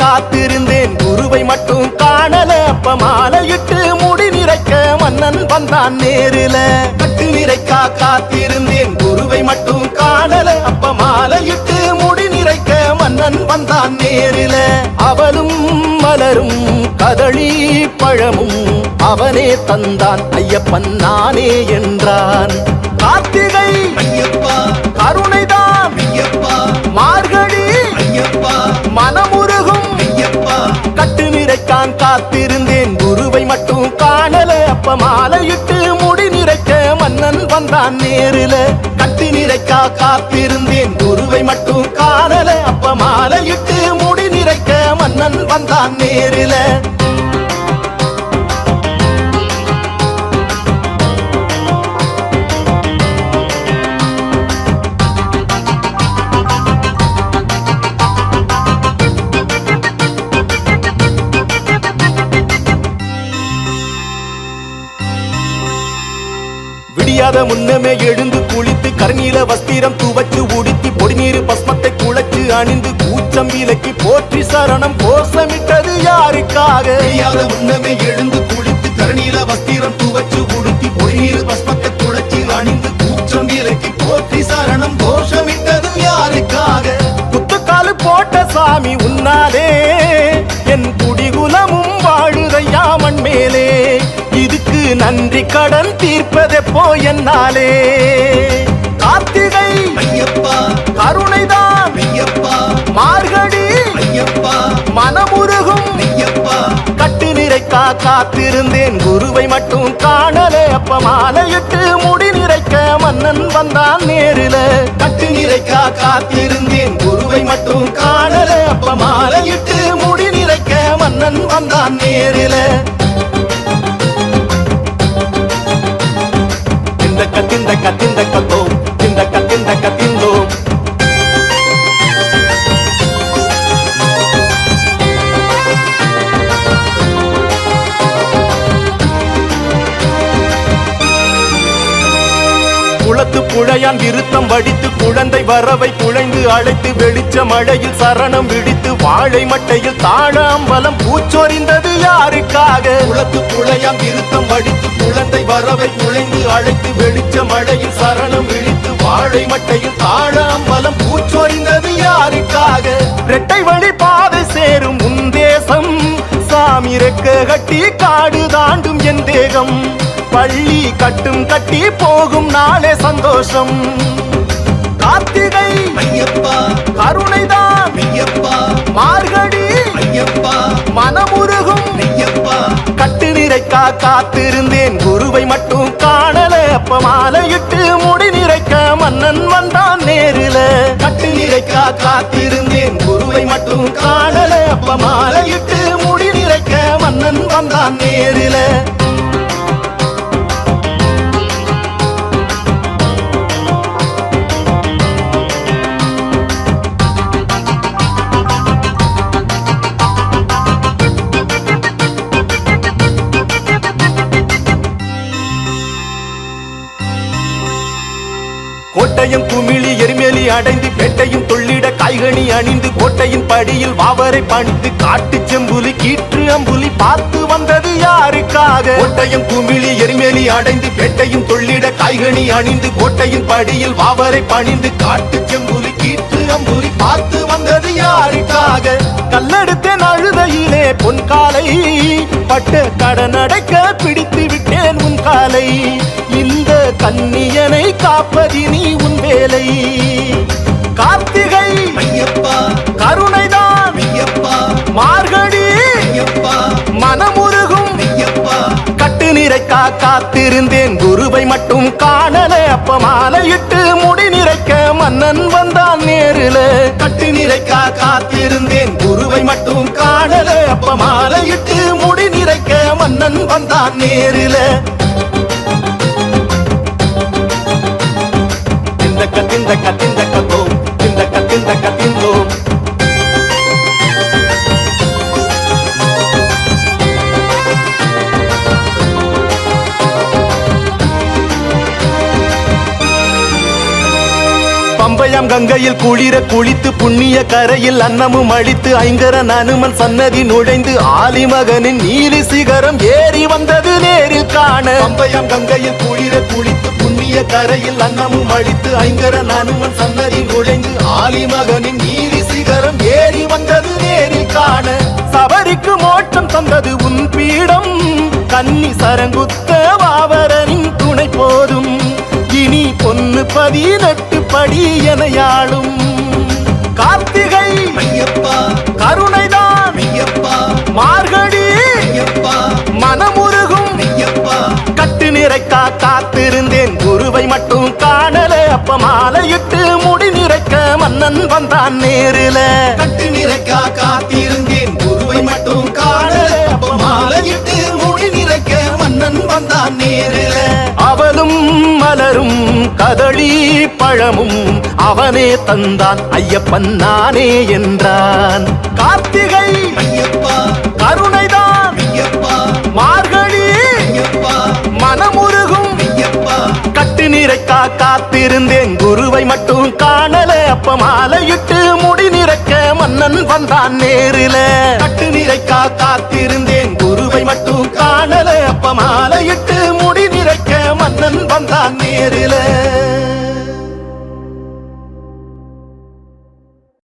காத்திருந்தேன் குருவை மட்டும் காணல அப்ப மாலையிட்டு முடி நிறைக்க மன்னன் வந்தான் நேருல கட்டு நிறைக்க காத்திருந்தேன் குருவை மட்டும் காணல அப்ப மாலையிட்டு முடி நிறைக்க மன்னன் வந்தான் நேருல அவளும் மலரும் கதளி பழமும் அவனே தந்தான் ஐயப்பன் நானே என்றான் கார்த்திகை ஐயப்பா கருணைதான் ஐயப்பா மார்கழி ஐயப்பா மனமுருகும் ஐயப்பா கட்டு நிறைக்கான் காத்திருந்தேன் குருவை மட்டும் காணல அப்ப மாலையிட்டு முடி நிறைக்க மன்னன் வந்தான் நேருல கட்டு நிறைக்கா காத்திருந்தேன் குருவை மட்டும் காணல அப்ப மாலையிட்டு முடி நிறைக்க மன்னன் வந்தான் நேருல விடியாத முன்னமே எழுந்து குளித்து கருநீல வஸ்திரம் துவச்சு உடுத்தி பொடிநீர் பஸ்மத்தை குளச்சு அணிந்து கூச்சம் விலக்கி போற்றி சரணம் கோஷமிட்டது யாருக்காக தெரியாத முன்னமே எழுந்து குளித்து கருநீல வஸ்திரம் துவச்சு உடுத்தி பொழிநீர் பஸ்மத்தை துளச்சி அணிந்து கூச்சம் விலக்கி போற்றி சரணம் கோஷமிட்டதும் யாருக்காக குத்துக்காலு போட்ட சாமி உன்னாலே என் குடிகுலமும் வாழுதையா மண் மேலே இதுக்கு நன்றி கடன் தீர்ப்பதெப்போ என்னாலே கார்த்திகை ஐயப்பா கருணைதான் ஐயப்பா மார்கழி ஐயப்பா மனமுருகும் ஐயப்பா கட்டு நிறைக்கா காத்திருந்தேன் குருவை மட்டும் காணல அப்ப மாலையிட்டு முடி நிறைக்க மன்னன் வந்தான் நேருல கட்டு நிறைக்கா காத்திருந்தேன் குருவை மட்டும் காணல அப்ப மாலையிட்டு முடி நிறைக்க மன்னன் வந்தான் நேருல திந்த கத்திந்த கத்தோ திந்த கத்திந்தோ குளத்து புழையான் விருத்தம் வடித்து குழந்தை வரவை குழைந்து அழைத்து வெளிச்ச மழையில் சரணம் விடித்து வாழை மட்டையில் தாழாம்பலம் பூச்சொரிந்தது யாருக்காக குளத்து புழையாம் விருத்தம் வடித்து குழந்தை வரவை குழைந்து அழைத்து வெளிச்ச மழையில் சரணம் விழித்து வாழை மட்டையில் தாழாம்பலம் பூச்சொரிந்தது யாருக்காக இரட்டை வழி பாதை சேரும் உன் தேசம் சாமி ரெக்க கட்டி காடு தாண்டும் என் தேகம் பள்ளி கட்டும் கட்டி போகும் நாளே சந்தோஷம் கார்த்திகை ஐயப்பா கருணைதான் ஐயப்பா மார்கழி ஐயப்பா மனமுருகும் ஐயப்பா கட்டு நிறைக்கா காத்திருந்தேன் குருவை மட்டும் காணல அப்ப மாலையிட்டு முடி நிறைக்க மன்னன் வந்தான் நேருல கட்டு நிறைக்கா காத்திருந்தேன் குருவை மட்டும் காணல அப்ப மாலையிட்டு முடி நிறைக்க மன்னன் வந்தான் நேருல கோட்டையும் குமிழி எரிமேலி அடைந்து பெட்டையும் தொள்ளிட காய்கனி அணிந்து கோட்டையின் படியில் வாவரை பணிந்து காட்டு செம்புலி கீற்று அம்புலி பார்த்து வந்தது யாருக்காக கோட்டையும் குமிழி எரிமேலி அடைந்து பெட்டையும் தொள்ளிட காய்கனி அணிந்து கோட்டையின் படியில் வாவரை பணிந்து காட்டு செம்புலி கீற்று அம்புலி பார்த்து வந்தது யாருக்காக கல்லெடுத்தேன் அழுதையிலே பொன் காலை பட்ட கடன் அடைக்க பிடித்து விட்டேன் உன் காலை இந்த கன்னியனை காப்பதினி உன் வேலை கார்த்திகை ஐயப்பா கருணைதான் ஐயப்பா மார்கழி ஐயப்பா மனமுருகும் ஐயப்பா கட்டு நிறைக்கா காத்திருந்தேன் குருவை மட்டும் காணல அப்ப மாலையிட்டு முடி நிறைக்க மன்னன் வந்தான் நேருல கட்டு நிறைக்கா காத்திருந்தேன் குருவை மட்டும் காணல அப்ப மாலையிட்டு முடி நிறைக்க மன்னன் வந்தான் நேருல திந்த கத்தோ திந்த கத்திந்தோ பம்பை பம்பையாம் கங்கையில் குளிர குளித்து புண்ணிய கரையில் அன்னமும் அளித்து ஐங்கரன் அனுமன் சன்னதி நுழைந்து ஆலிமகனின் நீலி சிகரம் ஏறி வந்தது நேரில் காண. பம்பையாம் கங்கையில் குளிர குளித்து புண்ணிய கரையில் அன்னமும் அளித்து ஐங்கரன் அனுமன் சன்னதி நுழைந்து ஆலிமகனின் நீலி சிகரம் ஏறி வந்தது நேரில் காண. சபரிக்கு மோட்சம் தந்தது உன் பீடம், கன்னி சரங்குத்த வாவரனின் துணை போதும். இனி பொன்னு 18 படி எனையாளும். கார்த்திகை ஐயப்பா கருணைதான் ஐயப்பா மார்கழி ஐயப்பா மனமுருகும் ஐயப்பா. கட்டு நிறைக்கா காத்திருந்தேன் குருவை மட்டும் காணல. அப்ப மாலையிட்டு முடி நிறைக்க மன்னன் வந்தான் நேருல. கட்டு நிறைக்கா காத்திருந்தேன் குருவை மட்டும் காணல. அப்ப மாலையிட்டு முடி நிறைக்க மன்னன் வந்தான் நேரில. அவளும் மலரும் கதளி பழமும் அவனே தந்தான், ஐயப்பன் நானே என்றான். கார்த்திகை ஐயப்பா கருணைதான் ஐயப்பா மார்கழி ஐயப்பா மனமுருகும். ஐயப்பா கட்டு நிறைக்கா காத்திருந்தேன் குருவை மட்டும் காணல. அப்ப மாலையிட்டு முடி நிறைக்க மன்னன் வந்தான் நேருல. கட்டு நிறைக்கா காத்திருந்தேன் குருவை மட்டும் காணல. அப்ப மாலையிட்டு முடி நிறைக்க மன்னன் வந்தான் நேருல.